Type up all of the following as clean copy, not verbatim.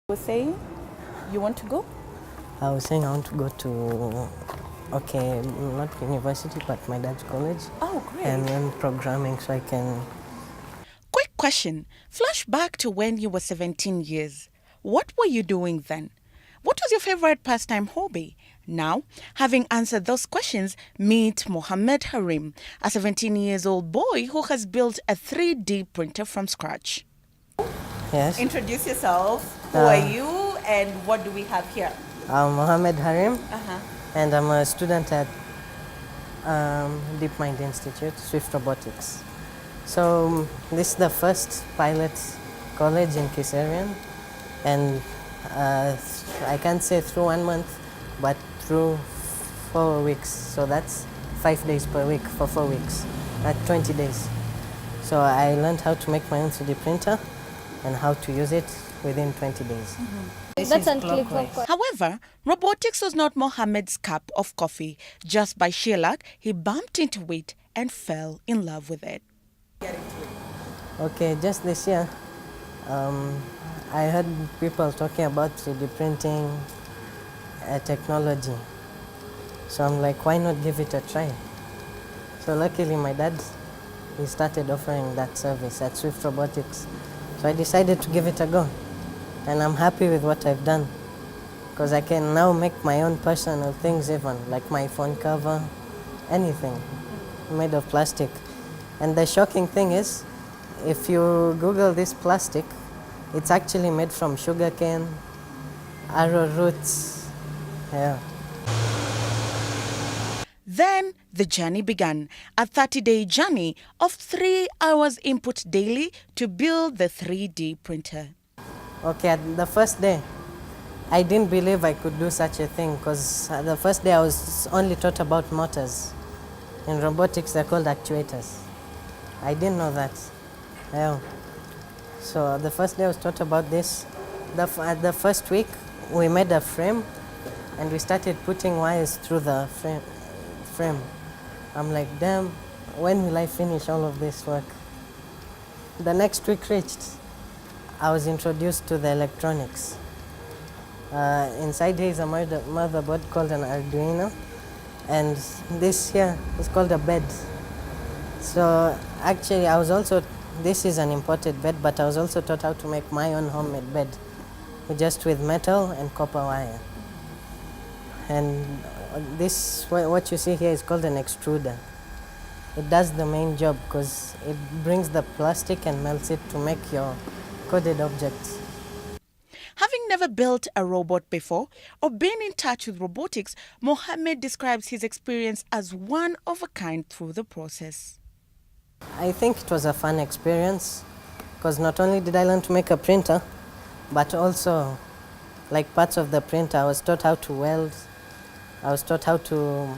You were saying you want to go? I was saying I want to go to, okay, not university, but my dad's college. Oh, great. And learn programming so I can... Quick question. Flash back to when you were 17 years. What were you doing then? What was your favorite pastime hobby? Now, having answered those questions, meet Mohammed Harem, a 17 years old boy who has built a 3D printer from scratch. Yes. Introduce yourself. Who are you and what do we have here? I'm Mohammed Harem, Uh-huh. and I'm a student at DeepMind Institute, Swift Robotics. So this is the first pilot college in Kisarian, and I can't say through 1 month, but through 4 weeks. So that's 5 days per week for 4 weeks, at 20 days. So I learned how to make my own 3D printer and how to use it within 20 days. That's unclickable. However, robotics was not Mohammed's cup of coffee. Just by sheer luck, he bumped into it and fell in love with it. Okay, just this year, I heard people talking about 3D printing technology. So I'm like, why not give it a try? So luckily my dad, he started offering that service at Swift Robotics. So I decided to give it a go. And I'm happy with what I've done, because I can now make my own personal things even, like my phone cover, anything made of plastic. And the shocking thing is, if you Google this plastic, it's actually made from sugarcane, arrowroots, yeah. Then the journey began, a 30-day journey of 3 hours input daily to build the 3D printer. Okay, the first day, I didn't believe I could do such a thing, because the first day I was only taught about motors. In robotics, they're called actuators. I didn't know that. Yeah. So the first day I was taught about this. The first week, we made a frame, and we started putting wires through the frame. I'm like, damn, when will I finish all of this work? The next week reached. I was introduced to the electronics. Inside here is a motherboard called an Arduino, and this here is called a bed. So actually this is an imported bed, but I was also taught how to make my own homemade bed, just with metal and copper wire. And this, what you see here, is called an extruder. It does the main job because it brings the plastic and melts it to make your coded objects. Having never built a robot before or been in touch with robotics, Mohammed describes his experience as one of a kind through the process. I think it was a fun experience, because not only did I learn to make a printer, but also, like, parts of the printer, I was taught how to weld. I was taught how to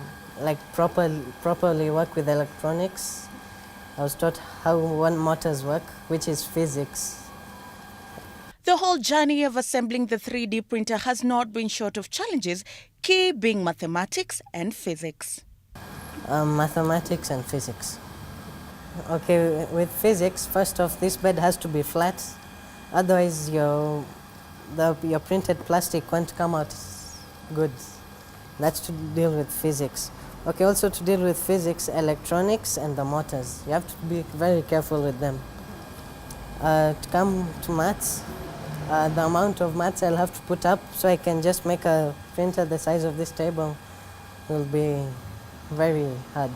properly work with electronics. I was taught how motors work, which is physics. The whole journey of assembling the 3D printer has not been short of challenges, key being mathematics and physics. Mathematics and physics. Okay, with physics, first off, this bed has to be flat. Otherwise, your printed plastic won't come out good. That's to deal with physics. Okay, also to deal with physics, electronics and the motors. You have to be very careful with them. To come to maths, the amount of maths I'll have to put up so I can just make a printer the size of this table will be very hard.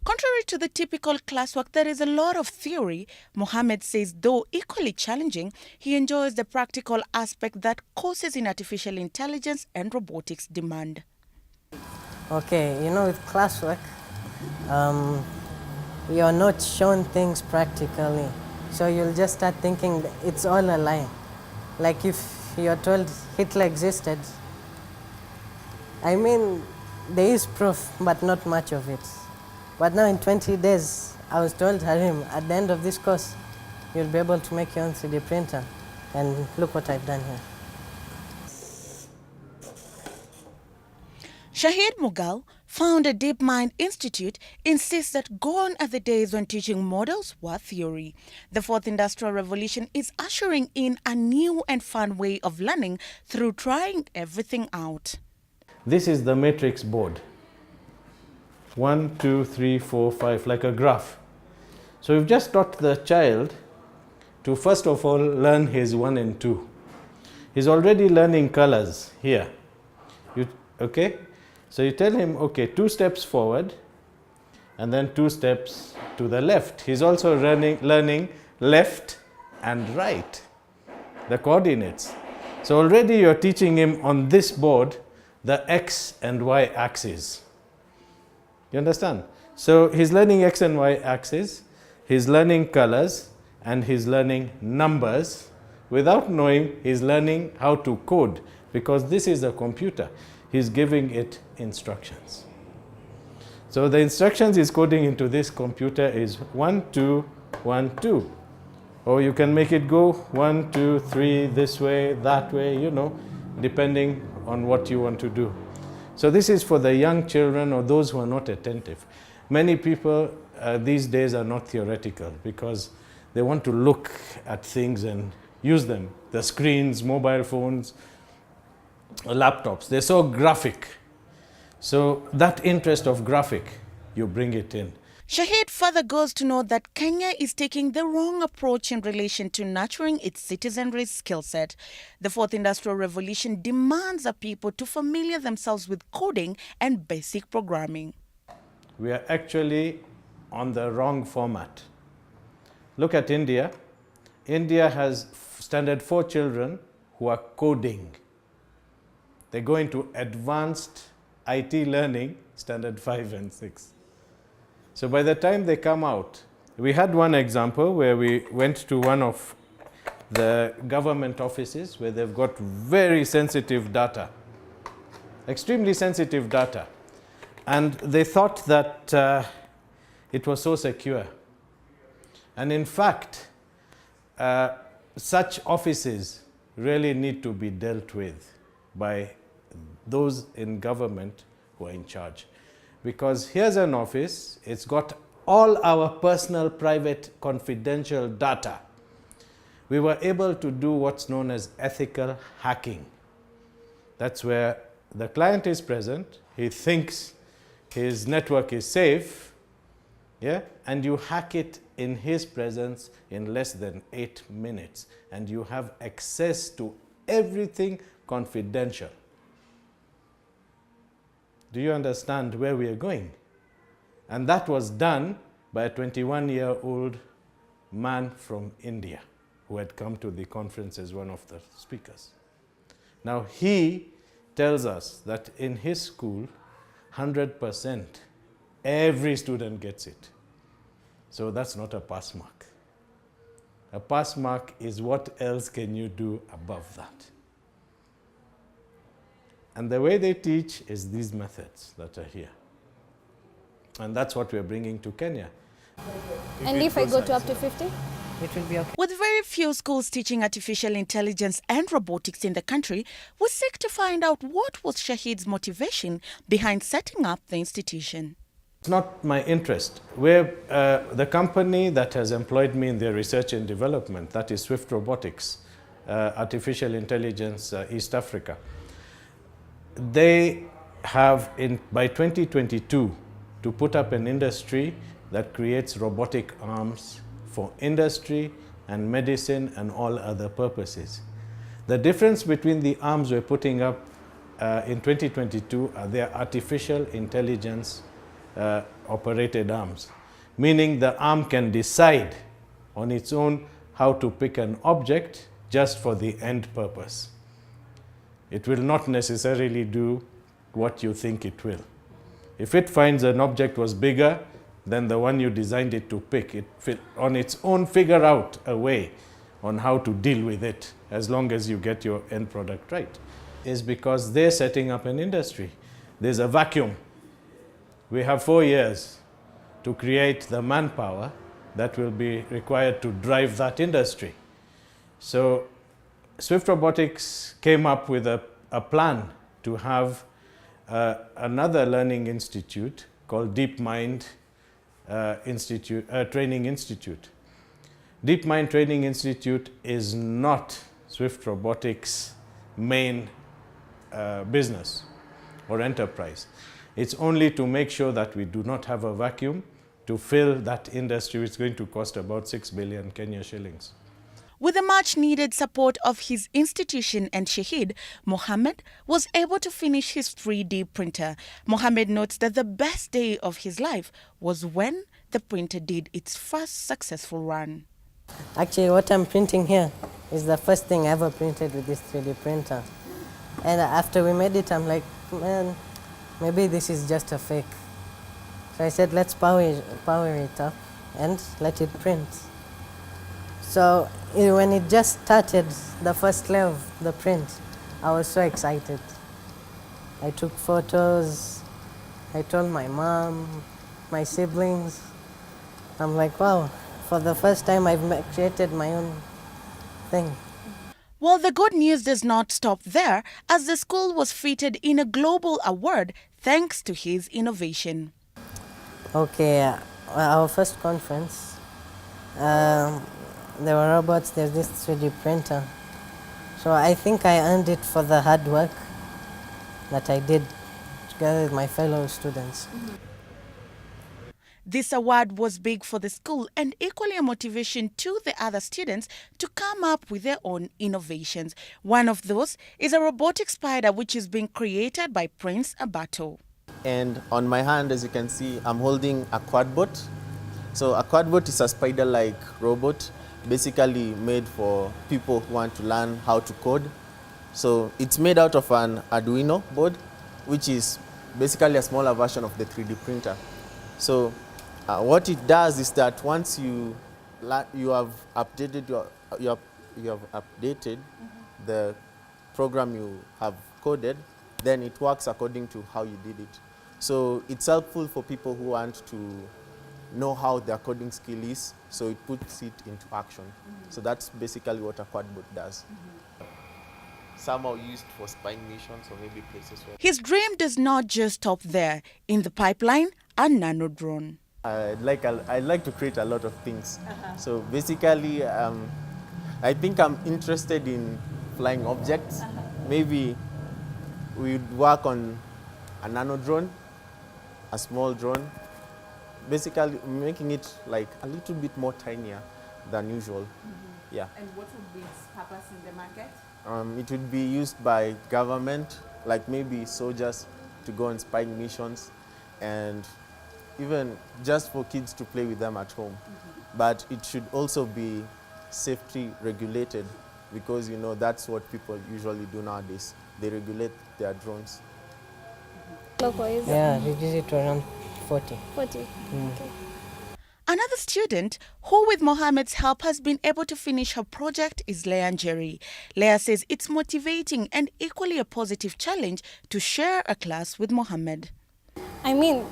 Contrary to the typical classwork, there is a lot of theory. Mohammed says, though equally challenging, he enjoys the practical aspect that courses in artificial intelligence and robotics demand. Okay, with classwork, you're not shown things practically. So you'll just start thinking that it's all a lie. Like if you're told Hitler existed, I mean, there is proof, but not much of it. But now in 20 days, I was told, Harem, at the end of this course, you'll be able to make your own 3D printer. And look what I've done here. Shahid Mughal, Founder DeepMind Institute insists that gone are the days when teaching models were theory. The fourth industrial revolution is ushering in a new and fun way of learning through trying everything out. This is the matrix board. 1, 2, 3, 4, 5, like a graph. So we've just taught the child to first of all learn his 1 and 2. He's already learning colors here. Okay? So you tell him, okay, 2 steps forward and then 2 steps to the left. He's also learning left and right, the coordinates. So already you're teaching him on this board the X and Y axis. You understand? So he's learning X and Y axis, he's learning colors, and he's learning numbers. Without knowing, he's learning how to code, because this is a computer. He's giving it instructions. So the instructions he's coding into this computer is 1, 2, 1, 2. Or you can make it go 1, 2, 3, this way, that way, depending on what you want to do. So this is for the young children or those who are not attentive. Many people these days are not theoretical because they want to look at things and use them. The screens, mobile phones, laptops, they're so graphic. So that interest of graphic, you bring it in. Shaheed further goes to note that Kenya is taking the wrong approach in relation to nurturing its citizenry's skill set. The fourth industrial revolution demands of people to familiar themselves with coding and basic programming. We are actually on the wrong format. Look at India. India has standard 4 children who are coding. They go into advanced IT learning, standard 5 and 6. So by the time they come out, we had one example where we went to one of the government offices where they've got very sensitive data, extremely sensitive data. And they thought that it was so secure. And in fact, such offices really need to be dealt with by those in government who are in charge. Because here's an office, it's got all our personal, private, confidential data. We were able to do what's known as ethical hacking. That's where the client is present, he thinks his network is safe, and you hack it in his presence in less than 8 minutes, and you have access to everything confidential. Do you understand where we are going? And that was done by a 21-year-old man from India who had come to the conference as one of the speakers. Now he tells us that in his school, 100%, every student gets it. So that's not a pass mark. A pass mark is what else can you do above that. And the way they teach is these methods that are here. And that's what we're bringing to Kenya. And if I go to up to 50? It will be okay. With very few schools teaching artificial intelligence and robotics in the country, we seek to find out what was Shaheed's motivation behind setting up the institution. It's not my interest. We're the company that has employed me in their research and development, that is Swift Robotics, Artificial Intelligence East Africa. They have, by 2022, to put up an industry that creates robotic arms for industry and medicine and all other purposes. The difference between the arms we're putting up in 2022 are their artificial intelligence operated arms, meaning the arm can decide on its own how to pick an object just for the end purpose. It will not necessarily do what you think it will. If it finds an object was bigger than the one you designed it to pick, it will on its own figure out a way on how to deal with it, as long as you get your end product right. Is because they're setting up an industry. There's a vacuum. We have 4 years to create the manpower that will be required to drive that industry. So Swift Robotics came up with a plan to have another learning institute called DeepMind Training Institute. DeepMind Training Institute is not Swift Robotics' main business or enterprise. It's only to make sure that we do not have a vacuum to fill that industry, which is going to cost about 6 billion Kenya shillings. With the much needed support of his institution and Shaheed, Muhammad was able to finish his 3D printer. Muhammad notes that the best day of his life was when the printer did its first successful run. Actually, what I'm printing here is the first thing I ever printed with this 3D printer. And after we made it, I'm like, man, maybe this is just a fake. So I said, let's power it up and let it print. So when it just started, the first layer of the print, I was so excited. I took photos, I told my mom, my siblings. I'm like, wow, for the first time I've created my own thing. Well, the good news does not stop there, as the school was featured in a global award thanks to his innovation. Okay, our first conference, there were robots, there's this 3D printer. So I think I earned it for the hard work that I did together with my fellow students. This award was big for the school and equally a motivation to the other students to come up with their own innovations. One of those is a robotic spider which is being created by Prince Abato. And on my hand, as you can see, I'm holding a quadbot. So a quadbot is a spider-like robot, basically made for people who want to learn how to code. So it's made out of an Arduino board, which is basically a smaller version of the 3D printer. So what it does is that once you have updated the program you have coded, then it works according to how you did it. So it's helpful for people who want to know how their coding skill is, so it puts it into action. So that's basically what a quadbot does. Some are used for spying missions or maybe places where... His dream does not just stop there. In the pipeline, a nano drone. I'd like to create a lot of things. So basically, I think I'm interested in flying objects. Maybe we'd work on a nano drone, a small drone, basically making it like a little bit more tinier than usual. Yeah. And what would be its purpose in the market? It would be used by government, like maybe soldiers to go on spying missions, and even just for kids to play with them at home. But it should also be safety regulated, because you know that's what people usually do nowadays. They regulate their drones. Local is Yeah, reduce it to around 40. 40. Okay. Another student who with Mohammed's help has been able to finish her project is Leah Njeri. Leah says it's motivating and equally a positive challenge to share a class with Mohammed. I mean,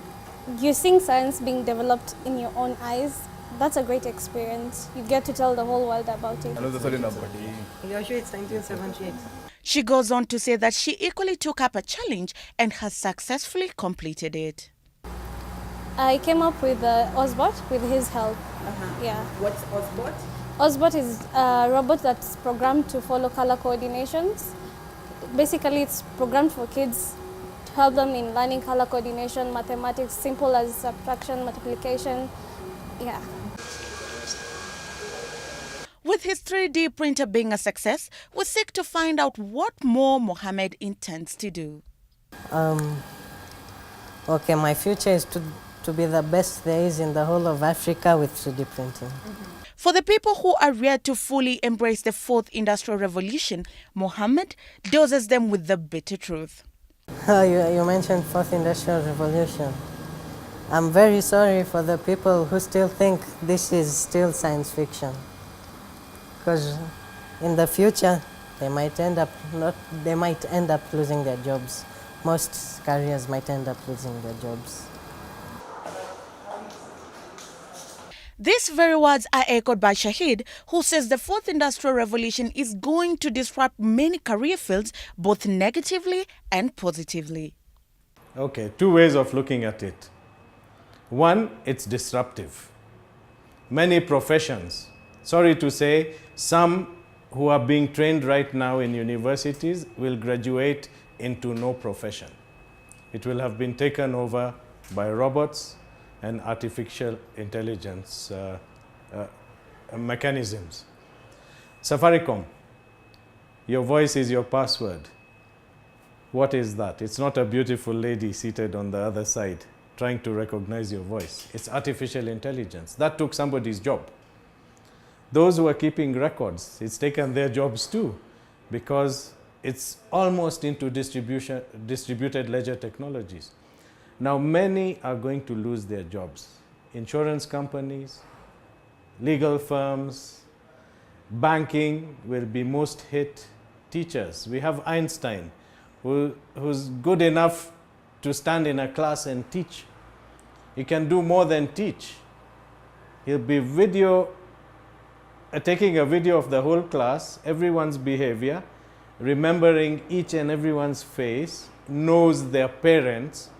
you're seeing science being developed in your own eyes. That's a great experience. You get to tell the whole world about it. You're sure it's 1978? She goes on to say that she equally took up a challenge and has successfully completed it. I came up with Ozbot with his help. Yeah. What's Ozbot? Ozbot is a robot that's programmed to follow color coordinations. Basically, it's programmed for kids to help them in learning color coordination, mathematics, simple as subtraction, multiplication. Yeah. With his 3D printer being a success, we seek to find out what more Mohammed intends to do. Okay, my future is to be the best there is in the whole of Africa with 3D printing. For the people who are yet to fully embrace the fourth industrial revolution, Mohammed doses them with the bitter truth. You mentioned fourth industrial revolution. I'm very sorry for the people who still think this is still science fiction, because in the future they might end up losing their jobs. Most careers might end up losing their jobs. These very words are echoed by Shaheed, who says the fourth industrial revolution is going to disrupt many career fields, both negatively and positively. Okay, two ways of looking at it. One, it's disruptive. Many professions, sorry to say, some who are being trained right now in universities will graduate into no profession. It will have been taken over by robots and artificial intelligence mechanisms. Safaricom, your voice is your password. What is that? It's not a beautiful lady seated on the other side trying to recognize your voice. It's artificial intelligence. That took somebody's job. Those who are keeping records, it's taken their jobs too, because it's almost into distributed ledger technologies. Now, many are going to lose their jobs. Insurance companies, legal firms, banking will be most hit. Teachers, we have Einstein, who's good enough to stand in a class and teach. He can do more than teach. He'll be taking a video of the whole class, everyone's behavior, remembering each and everyone's face, knows their parents,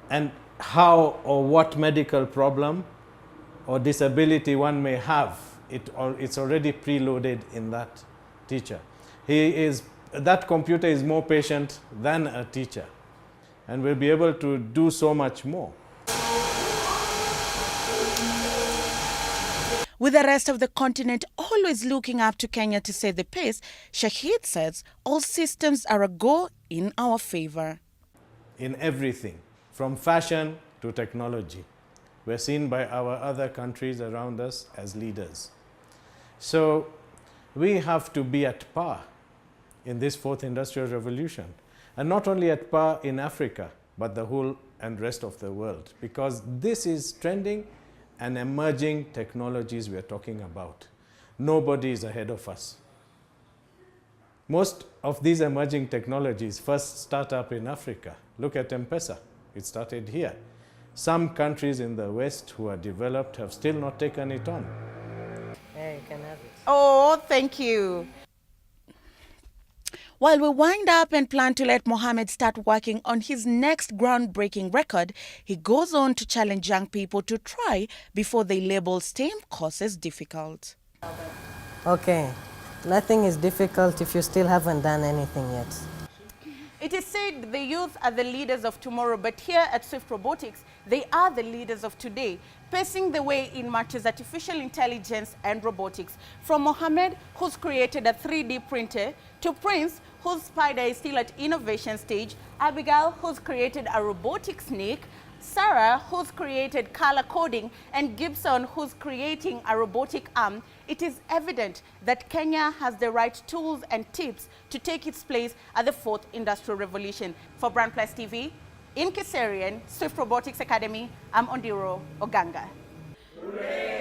and how or what medical problem or disability one may have. It's already preloaded in that teacher. That computer is more patient than a teacher and will be able to do so much more. With the rest of the continent always looking up to Kenya to set the pace, Shahid says all systems are a go in our favor. In everything, from fashion to technology, we're seen by our other countries around us as leaders. So we have to be at par in this fourth industrial revolution, and not only at par in Africa, but the whole and rest of the world, because this is trending and emerging technologies we are talking about. Nobody is ahead of us. Most of these emerging technologies first start up in Africa. Look at M-Pesa. It started here. Some countries in the West who are developed have still not taken it on. Yeah, you can have it. Oh, thank you. While we wind up and plan to let Mohammed start working on his next groundbreaking record, he goes on to challenge young people to try before they label STEM courses difficult. Okay, nothing is difficult if you still haven't done anything yet. It is said the youth are the leaders of tomorrow, but here at Swift Robotics, they are the leaders of today, pacing the way in matters artificial intelligence and robotics. From Mohammed, who's created a 3D printer, to Prince, whose spider is still at innovation stage, Abigail, who's created a robotic snake, Sarah, who's created color coding, and Gibson, who's creating a robotic arm, it is evident that Kenya has the right tools and tips to take its place at the fourth industrial revolution. For Brand Plus TV, in Kiserian, Swift Robotics Academy, I'm Ondiro Oganga. Hooray!